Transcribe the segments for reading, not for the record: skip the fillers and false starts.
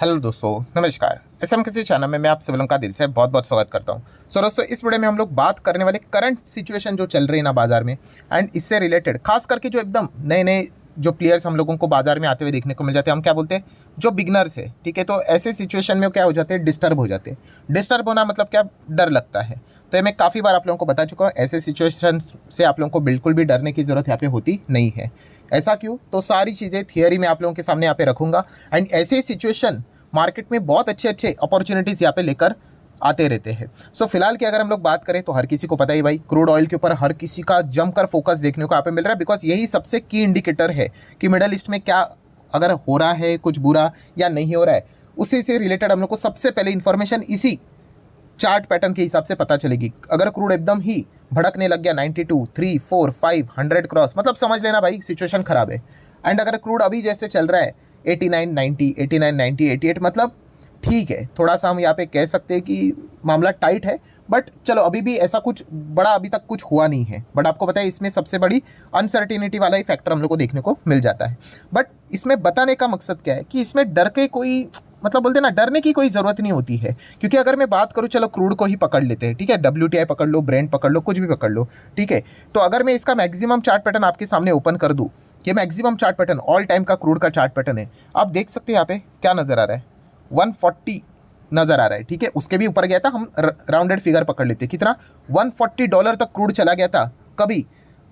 Hello दोस्तों, नमस्कार। SM किसी चैनल में मैं आप सभी लोगों का दिल से बहुत बहुत स्वागत करता हूं। सो दोस्तों, इस वीडियो में हम लोग बात करने वाले करंट सिचुएशन जो चल रही है ना बाजार में, एंड इससे रिलेटेड खास करके जो एकदम नए नए जो प्लेयर्स हम लोगों को बाजार में आते हुए देखने को मिल जाते हैं, हम क्या बोलते हैं, जो बिगनर्स है, ठीक है। तो ऐसे सिचुएशन में क्या हो जाते हैं, डिस्टर्ब हो जाते हैं। डिस्टर्ब होना मतलब क्या, डर लगता है। तो ये मैं काफ़ी बार आप लोगों को बता चुका हूँ, ऐसे सिचुएशन से आप लोगों को बिल्कुल भी डरने की ज़रूरत यहाँ पे होती नहीं है। ऐसा क्यों? तो सारी चीज़ें थियरी में आप लोगों के सामने यहाँ पे रखूँगा, एंड ऐसे सिचुएशन मार्केट में बहुत अच्छे अच्छे अपॉर्चुनिटीज़ यहाँ पे लेकर आते रहते हैं। सो फिलहाल की अगर हम लोग बात करें तो हर किसी को पता ही भाई, क्रूड ऑयल के ऊपर हर किसी का जमकर फोकस देखने को यहाँ पे मिल रहा है, बिकॉज यही सबसे की इंडिकेटर है कि मिडल ईस्ट में क्या अगर हो रहा है कुछ बुरा या नहीं हो रहा है। उसी से रिलेटेड हम लोग को सबसे पहले इन्फॉर्मेशन इसी चार्ट पैटर्न के हिसाब से पता चलेगी। अगर क्रूड एकदम ही भड़कने लग गया 92, 3, 4, 5, 100 क्रॉस, मतलब समझ लेना भाई सिचुएशन खराब है। एंड अगर क्रूड अभी जैसे चल रहा है 89, 90, 89, 90, 88, मतलब ठीक है, थोड़ा सा हम यहाँ पे कह सकते हैं कि मामला टाइट है, बट चलो अभी भी ऐसा कुछ बड़ा अभी तक कुछ हुआ नहीं है। बट आपको पता है इसमें सबसे बड़ी अनसर्टिनिटी वाला ही फैक्टर हम लोग को देखने को मिल जाता है। बट इसमें बताने का मकसद क्या है कि इसमें डर के कोई, मतलब बोलते ना, डरने की कोई ज़रूरत नहीं होती है। क्योंकि अगर मैं बात करूँ, चलो क्रूड को ही पकड़ लेते हैं, ठीक है, WTI पकड़ लो, ब्रेंट पकड़ लो, कुछ भी पकड़ लो, ठीक है। तो अगर मैं इसका मैक्सिमम चार्ट पैटर्न आपके सामने ओपन कर दूँ, ये maximum chart pattern all time का क्रूड का चार्ट पैटर्न है। आप देख सकते हैं यहाँ पे क्या नज़र आ रहा है, 140 नज़र आ रहा है, ठीक है। उसके भी ऊपर गया था, हम राउंडेड फिगर पकड़ लेते हैं, कितना, $140 तक क्रूड चला गया था कभी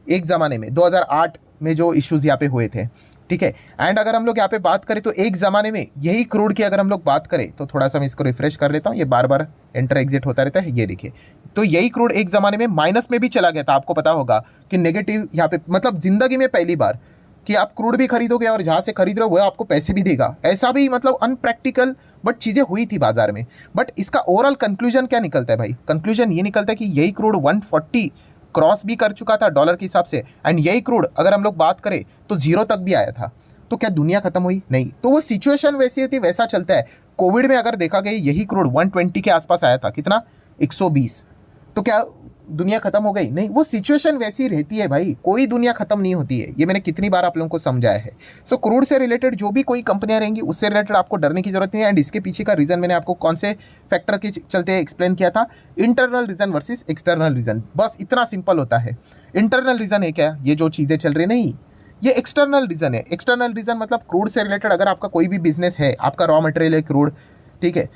एक ज़माने में, 2008 में जो इश्यूज़ यहाँ पे हुए थे, ठीक है। एंड अगर हम लोग यहाँ पे बात करें तो एक ज़माने में यही क्रूड की अगर हम लोग बात करें तो थोड़ा सा मैं इसको रिफ्रेश कर लेता हूँ, ये बार बार एंटर एग्जिट होता रहता है, ये देखिए। तो यही क्रूड एक ज़माने में माइनस में भी चला गया था। आपको पता होगा कि नेगेटिव यहाँ पे, मतलब ज़िंदगी में पहली बार कि आप क्रूड भी खरीदोगे और जहाँ से खरीद रहे हो वो आपको पैसे भी देगा, ऐसा भी मतलब अनप्रैक्टिकल बट चीज़ें हुई थी बाजार में। बट इसका ओवरऑल कंक्लूजन क्या निकलता है भाई? कंक्लूजन ये निकलता है कि यही क्रूड 140 क्रॉस भी कर चुका था डॉलर के हिसाब से, एंड यही क्रूड अगर हम लोग बात करें तो जीरो तक भी आया था। तो क्या दुनिया खत्म हुई? नहीं। तो वो सिचुएशन वैसी थी, वैसा चलता है। कोविड में अगर देखा गया यही क्रूड 120 के आसपास आया था, कितना, 120। तो क्या दुनिया खत्म हो गई? नहीं, वो सिचुएशन वैसी रहती है भाई, कोई दुनिया खत्म नहीं होती है। ये मैंने कितनी बार आप लोगों को समझाया है। सो क्रूड से रिलेटेड जो भी कोई कंपनियां रहेंगी उससे रिलेटेड आपको डरने की जरूरत नहीं है। एंड इसके पीछे का रीजन मैंने आपको कौन से फैक्टर के चलते एक्सप्लेन किया था, internal reason versus external reason, बस इतना सिंपल होता है। इंटरनल रीजन है क्या, ये जो चीज़ें चल रही नहीं, ये एक्सटर्नल रीजन है। एक्सटर्नल रीजन मतलब क्रूड से रिलेटेड अगर आपका कोई भी बिजनेस है, आपका रॉ मटेरियल है क्रूड, ठीक है,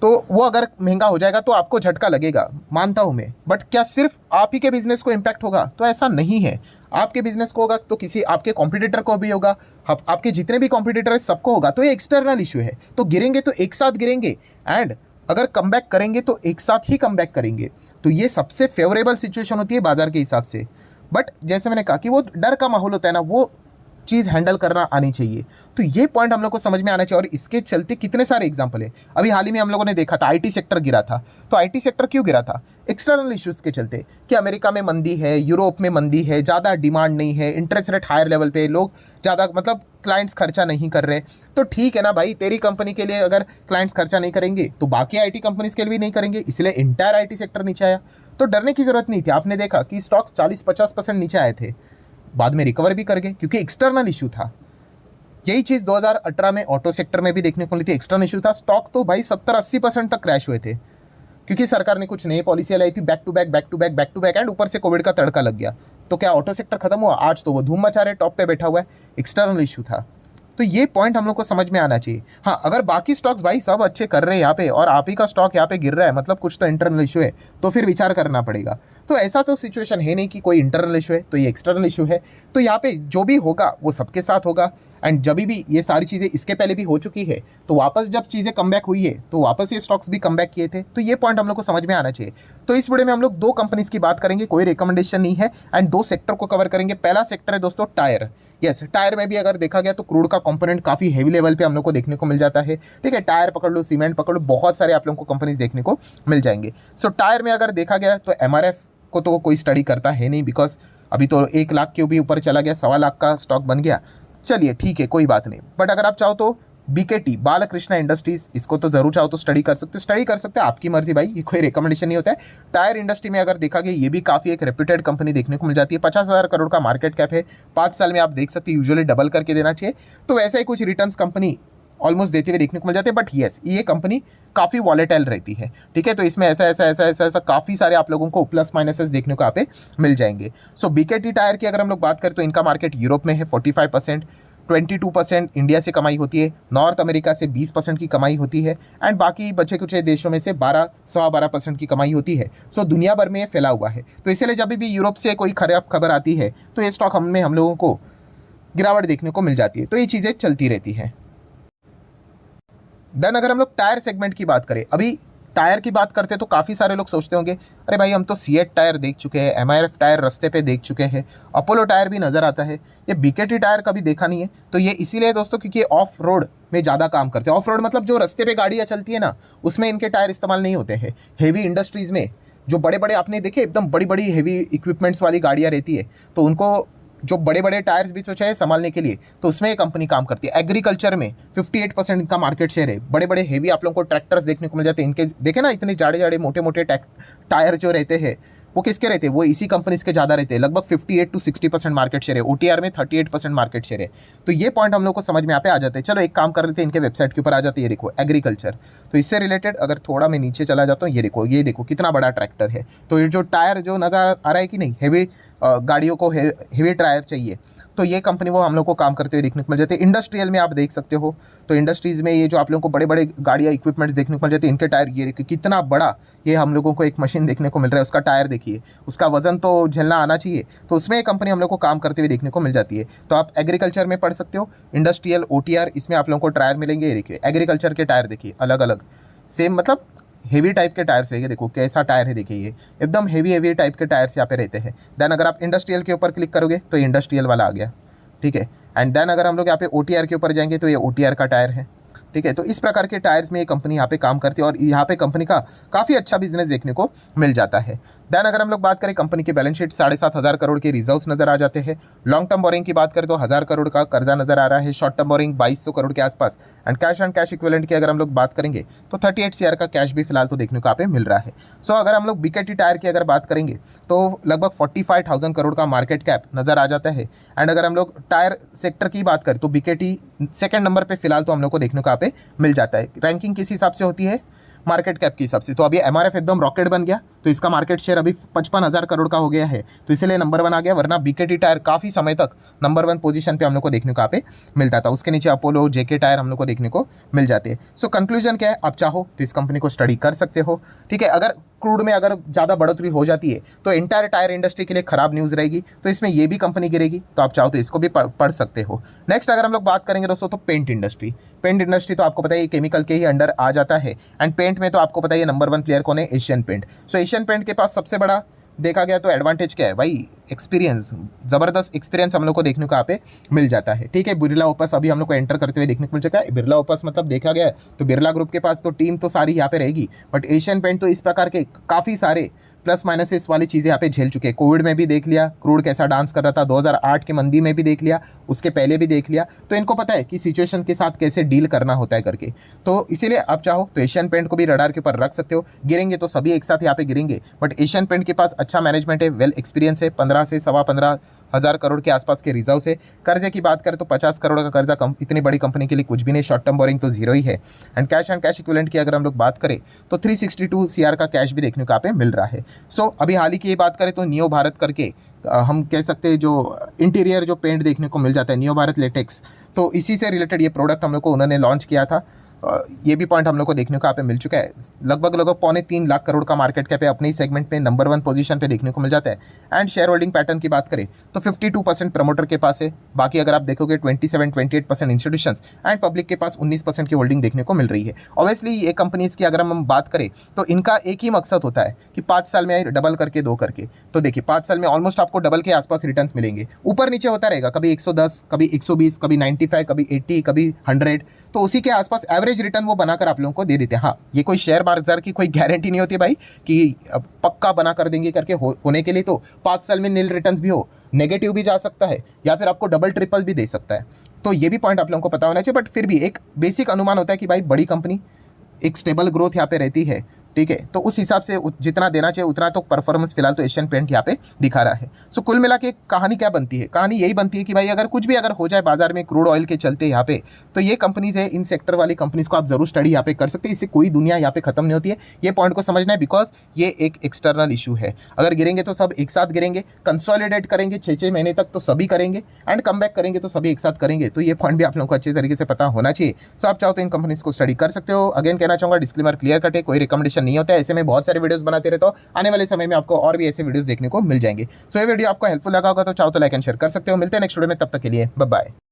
तो वो अगर महंगा हो जाएगा तो आपको झटका लगेगा, मानता हूं मैं। बट क्या सिर्फ आप ही के बिजनेस को इम्पैक्ट होगा? तो ऐसा नहीं है। आपके बिजनेस को होगा तो किसी आपके कॉम्पिटिटर को भी होगा, आपके जितने भी कॉम्पिटिटर है सबको होगा। तो ये एक्सटर्नल इशू है। तो गिरेंगे तो एक साथ गिरेंगे, एंड अगर कम बैक करेंगे तो एक साथ ही कम बैक करेंगे। तो ये सबसे फेवरेबल सिचुएशन होती है बाजार के हिसाब से। बट जैसे मैंने कहा कि वो डर का माहौल होता है ना, वो चीज़ हैंडल करना आनी चाहिए। तो ये पॉइंट हम लोग को समझ में आना चाहिए। और इसके चलते कितने सारे एग्जांपल है। अभी हाल ही में हम लोगों ने देखा था आईटी सेक्टर गिरा था। तो आईटी सेक्टर क्यों गिरा था? एक्सटर्नल इश्यूज़ के चलते, कि अमेरिका में मंदी है, यूरोप में मंदी है, ज़्यादा डिमांड नहीं है, इंटरेस्ट रेट हायर लेवल पे, लोग ज़्यादा मतलब क्लाइंट्स खर्चा नहीं कर रहे। तो ठीक है ना भाई, तेरी कंपनी के लिए अगर क्लाइंट्स खर्चा नहीं करेंगे तो बाकी आईटी कंपनीज के लिए भी नहीं करेंगे, इसलिए इंटायर आईटी सेक्टर नीचे आया। तो डरने की जरूरत नहीं थी। आपने देखा कि स्टॉक्स 40-50% नीचे आए थे, बाद में रिकवर भी कर गए क्योंकि एक्सटर्नल इशू था। यही चीज़ 2018 में ऑटो सेक्टर में भी देखने को मिली थी, एक्सटर्नल इशू था। स्टॉक तो भाई 70-80% तक क्रैश हुए थे क्योंकि सरकार ने कुछ नई पॉलिसी लाई थी, back to back back to back back to back, and ऊपर से कोविड का तड़का लग गया। तो क्या ऑटो सेक्टर खत्म हुआ? आज तो वो धूम मचा रहे, टॉप पे बैठा हुआ है। एक्सटर्नल इशू था। तो ये पॉइंट हम लोग को समझ में आना चाहिए। हाँ, अगर बाकी स्टॉक्स भाई सब अच्छे कर रहे हैं यहाँ पे और आप ही का स्टॉक यहाँ पे गिर रहा है, मतलब कुछ तो इंटरनल इशू है, तो फिर विचार करना पड़ेगा। तो ऐसा तो सिचुएशन है नहीं कि कोई इंटरनल इशू है, तो ये एक्सटर्नल इशू है। तो यहाँ पे जो भी होगा वो सबके साथ होगा। एंड जब भी ये सारी चीज़ें इसके पहले भी हो चुकी है, तो वापस जब चीज़ें कम बैक हुई है तो वापस ये स्टॉक्स भी कम बैक किए थे। तो ये पॉइंट हम लोग को समझ में आना चाहिए। तो इस वीडियो में हम लोग दो कंपनीज की बात करेंगे, कोई रिकमेंडेशन नहीं है, एंड दो सेक्टर को कवर करेंगे। पहला सेक्टर है दोस्तों टायर। यस, टायर में भी अगर देखा गया तो क्रूड का कंपोनेंट काफ़ी हेवी लेवल पे हम लोग को देखने को मिल जाता है, ठीक है। टायर पकड़ लो, सीमेंट पकड़ लो, बहुत सारे आप लोगों को कंपनीज देखने को मिल जाएंगे। सो टायर में अगर देखा गया तो एमआरएफ को तो कोई स्टडी करता है नहीं, बिकॉज अभी तो 1 लाख के भी ऊपर चला गया, 1.25 लाख का स्टॉक बन गया। चलिए ठीक है, कोई बात नहीं। बट अगर आप चाहो तो बीकेटी, बालकृष्णा इंडस्ट्रीज, इसको तो जरूर चाहो तो स्टडी कर सकते हो, आपकी मर्जी भाई, ये कोई रिकमेंडेशन नहीं होता है। टायर इंडस्ट्री में अगर देखा गया ये भी काफ़ी एक रेप्यूटेड कंपनी देखने को मिल जाती है। 50,000 करोड़ का मार्केट कैप है, 5 साल में आप देख सकते हैं यूजुअली डबल करके देना चाहिए। तो वैसा ही कुछ रिटर्न्स कंपनी ऑलमोस्ट देते हुए देखने को मिल जाते हैं। बट येस, ये कंपनी काफ़ी वॉलेटाइल रहती है, ठीक है। तो इसमें ऐसा ऐसा ऐसा ऐसा ऐसा काफ़ी सारे आप लोगों को प्लस माइनसेस देखने को यहाँ पे मिल जाएंगे। सो बीकेटी टायर की अगर हम लोग बात करें तो इनका मार्केट यूरोप में है 45%, 22% इंडिया से कमाई होती है, नॉर्थ अमेरिका से 20% की कमाई होती है, एंड बाकी बचे कुछ देशों में से 12-12.5% की कमाई होती है। सो दुनिया भर में ये फैला हुआ है। तो इसीलिए जब भी यूरोप से कोई खराब खबर आती है तो ये स्टॉक हम लोगों को गिरावट देखने को मिल जाती है। तो ये चीज़ें चलती रहती हैं। देन अगर हम लोग टायर सेगमेंट की बात करें, अभी टायर की बात करते हैं तो काफ़ी सारे लोग सोचते होंगे अरे भाई हम तो सीएट टायर देख चुके हैं, एमआरएफ टायर रास्ते पे देख चुके हैं, अपोलो टायर भी नज़र आता है, ये बीकेटी टायर कभी देखा नहीं है। तो ये इसीलिए दोस्तों क्योंकि ऑफ रोड में ज़्यादा काम करते हैं। ऑफ रोड मतलब जो रास्ते पे गाड़ियाँ चलती है ना, उसमें इनके टायर इस्तेमाल नहीं होते हैं। हेवी इंडस्ट्रीज़ में जो बड़े बड़े आपने देखे एकदम बड़ी बड़ी हेवी इक्विपमेंट्स वाली गाड़ियाँ रहती है, तो उनको जो बड़े बड़े टायर्स भी तो चाहिए संभालने के लिए, तो उसमें ये कंपनी काम करती है। एग्रीकल्चर में 58% इनका मार्केट शेयर है। बड़े बड़े हेवी आप लोगों को ट्रैक्टर्स देखने को मिल जाते हैं इनके, देखे ना इतने जाड़े जाड़े मोटे मोटे टायर जो रहते हैं वो किसके रहते हैं, वो इसी कंपनीज के ज़्यादा रहते हैं। लगभग 58-60% मार्केट शेयर है। ओटीआर में 38% मार्केट शेयर है। तो ये पॉइंट हम लोग को समझ में यहाँ पे आ जाते हैं। चलो एक काम कर लेते हैं, इनके वेबसाइट के ऊपर आ जाते हैं। ये देखो एग्रीकल्चर, तो इससे रिलेटेड अगर थोड़ा मैं नीचे चला जाता हूँ, ये देखो कितना बड़ा ट्रैक्टर है। तो ये जो टायर जो नज़र आ रहा है कि नहीं, हेवी गाड़ियों को हेवी टायर चाहिए, तो ये कंपनी वो हम लोग को काम करते हुए देखने को मिल जाते हैं। इंडस्ट्रियल में आप देख सकते हो, तो इंडस्ट्रीज़ में ये जो आप लोगों को बड़े बड़े गाड़ियाँ इक्विपमेंट्स देखने को मिल जाते हैं, इनके टायर ये कितना बड़ा ये हम लोगों को एक मशीन देखने को मिल रहा है। उसका टायर देखिए, उसका वजन तो झेलना आना चाहिए। तो उसमें ये कंपनी हम लोग को काम करते हुए देखने को मिल जाती है। तो आप एग्रीकल्चर में पढ़ सकते हो, इंडस्ट्रियल, ओटीआर, इसमें आप लोगों को टायर मिलेंगे। ये देखिए एग्रीकल्चर के टायर देखिए अलग अलग, सेम मतलब हेवी टाइप के टायर्स है। ये देखो कैसा टायर है, देखिए ये एकदम हेवी टाइप के टायर्स यहाँ पे रहते हैं। देन अगर आप इंडस्ट्रियल के ऊपर क्लिक करोगे तो इंडस्ट्रियल वाला आ गया, ठीक है। एंड देन अगर हम लोग यहाँ पे ओटीआर के ऊपर जाएंगे तो ये ओटीआर का टायर है, ठीक है। तो इस प्रकार के टायर्स में ये कंपनी यहाँ पे काम करती है और यहाँ पे कंपनी का काफ़ी अच्छा बिजनेस देखने को मिल जाता है। देन अगर हम लोग बात करें कंपनी की बैलेंस शीट, 7,500 करोड़ के रिजर्व्स नजर आ जाते हैं। लॉन्ग टर्म बोरिंग की बात करें तो 1000 करोड़ का कर्जा नजर आ रहा है। शॉर्ट टर्म बोरिंग 2200 करोड़ के आसपास। एंड कैश इक्विवेलेंट की अगर हम लोग बात करेंगे तो 38 CR का कैश भी फिलहाल तो देखने को यहाँ पे मिल रहा है। सो अगर हम लोग बीकेटी टायर की अगर बात करेंगे तो लगभग 45,000 करोड़ का मार्केट कैप नजर आ जाता है। एंड अगर हम लोग टायर सेक्टर की बात करें तो बीकेटी सेकंड नंबर पे फिलहाल तो हम लोग को देखने को यहाँ पे मिल जाता है। रैंकिंग किस हिसाब से होती है, मार्केट कैप के हिसाब से। तो अभी एमआरएफ एकदम रॉकेट बन गया, तो इसका मार्केट शेयर अभी 55,000 करोड़ का हो गया है, तो इसलिए नंबर 1 आ गया। वरना बीकेटी टायर काफ़ी समय तक नंबर 1 पोजीशन पे हम लोग को देखने को यहाँ पे मिलता था। उसके नीचे अपोलो, जेके टायर हम लोग को देखने को मिल जाते हैं। सो कंक्लूजन क्या है, आप चाहो तो इस कंपनी को स्टडी कर सकते हो, ठीक है। अगर क्रूड में अगर ज़्यादा बढ़ोतरी हो जाती है तो एंटायर टायर इंडस्ट्री के लिए खराब न्यूज़ रहेगी, तो इसमें ये भी कंपनी गिरेगी। तो आप चाहो तो इसको भी पढ़ सकते हो। नेक्स्ट अगर हम लोग बात करेंगे दोस्तों तो पेंट इंडस्ट्री तो आपको पता है केमिकल के ही अंडर आ जाता है। एंड पेंट में तो आपको पता है नंबर 1 प्लेयर कौन है, एशियन पेंट। सो एशियन पेंट के पास सबसे बड़ा देखा गया तो एडवांटेज क्या है भाई, एक्सपीरियंस, ज़बरदस्त एक्सपीरियंस हम लोग को देखने को यहाँ पे मिल जाता है, ठीक है। बिरला ओपस अभी हम लोग को एंटर करते हुए देखने को मिल चुका है। बिरला ओपस मतलब देखा गया तो बिरला ग्रुप के पास तो टीम तो सारी यहाँ पे रहेगी, बट एशियन पेंट तो इस प्रकार के काफ़ी सारे प्लस माइनस वाली चीज़ें यहाँ पे झेल चुके हैं। कोविड में भी देख लिया क्रूड कैसा डांस कर रहा था, 2008 के मंदी में भी देख लिया, उसके पहले भी देख लिया। तो इनको पता है कि सिचुएशन के साथ कैसे डील करना होता है करके। तो इसीलिए आप चाहो तो एशियन पेंट को भी रडार के ऊपर रख सकते हो। गिरेंगे तो सभी एक साथ यहाँ पे गिरेंगे, बट एशियन पेंट के पास अच्छा मैनेजमेंट है, वेल एक्सपीरियंस है। 15 से 15,500 करोड़ के आसपास के रिजर्व से। कर्जे की बात करें तो 50 करोड़ का कर्जा इतनी बड़ी कंपनी के लिए कुछ भी नहीं। शॉर्ट टर्म बोरिंग तो जीरो ही है। एंड कैश इक्विवेलेंट की अगर हम लोग बात करें तो 362 CR का कैश भी देखने को यहाँ पे मिल रहा है। सो अभी हाल ही की ये बात करें तो नियो भारत करके हम कह सकते हैं जो इंटीरियर जो पेंट देखने को मिल जाता है, नियो भारत लेटेक्स, तो इसी से रिलेटेड ये प्रोडक्ट हम लोग को उन्होंने लॉन्च किया था। ये भी पॉइंट हम लोग को देखने को यहाँ पे मिल चुका है। लगभग 3.25 लाख करोड़ का मार्केट कैप है, अपने ही सेगमेंट में नंबर 1 पोजीशन पे देखने को मिल जाता है। एंड शेयर होल्डिंग पैटर्न की बात करें तो 52% प्रमोटर के पास है, बाकी अगर आप देखोगे 27-28% इंस्टीट्यूशंस एंड पब्लिक के पास 19% की होल्डिंग देखने को मिल रही है। ऑब्वियसली ये कंपनीज की अगर हम बात करें तो इनका एक ही मकसद होता है कि 5 साल में डबल करके 2 करके। तो देखिए 5 साल में ऑलमोस्ट आपको डबल के आसपास रिटर्न मिलेंगे, ऊपर नीचे होता रहेगा, कभी 110, कभी 120, कभी 95, कभी 80, कभी 100, तो उसी के आसपास एवरेज रिटर्न वो बनाकर आप लोगों को दे देते हैं। हाँ, ये कोई शेयर बाजार की कोई गारंटी नहीं होती भाई कि पक्का बना कर देंगे करके होने के लिए तो 5 साल में नील रिटर्न्स भी हो, नेगेटिव भी जा सकता है या फिर आपको डबल ट्रिपल भी दे सकता है। तो ये भी पॉइंट आप लोगों को पता होना चाहिए। बट फिर भी एक बेसिक अनुमान होता है कि भाई बड़ी कंपनी एक स्टेबल ग्रोथ यहाँ पे रहती है, ठीक है, तो उस हिसाब से जितना देना चाहिए उतना तो परफॉर्मेंस फिलहाल तो एशियन पेंट यहाँ पे दिखा रहा है। सो कुल मिला के कहानी क्या बनती है, कहानी यही बनती है कि भाई अगर कुछ भी अगर हो जाए बाजार में क्रूड ऑयल के चलते यहाँ पे, तो ये कंपनीज है, इन सेक्टर वाली कंपनीज को आप जरूर स्टडी यहाँ पे कर सकते हैं। इससे कोई दुनिया यहाँ पे खत्म नहीं होती है, ये पॉइंट को समझना है, बिकॉज ये एक एक्सटर्नल इशू है। अगर गिरेंगे तो सब एक साथ गिरेंगे, कंसोलिडेट करेंगे 6-6 महीने तक तो सभी करेंगे, एंड कम बैक करेंगे तो सभी एक साथ करेंगे। तो ये पॉइंट भी आप लोगों को अच्छे तरीके से पता होना चाहिए। सो आप चाहो तो इन कंपनीज को स्टडी कर सकते हो। अगेन कहना चाहूंगा, डिस्क्लेमर क्लियर कट है, कोई रिकमेंडेशन नहीं होता है। ऐसे में बहुत सारे वीडियोस बनाते रहते हो, आने वाले समय में आपको और भी ऐसे वीडियोस देखने को मिल जाएंगे। सो ये वीडियो आपको हेल्पफुल लगा होगा तो चाहो तो लाइक एंड शेयर कर सकते हो। मिलते हैं नेक्स्ट वीडियो में, तब तक के लिए बाय बाय।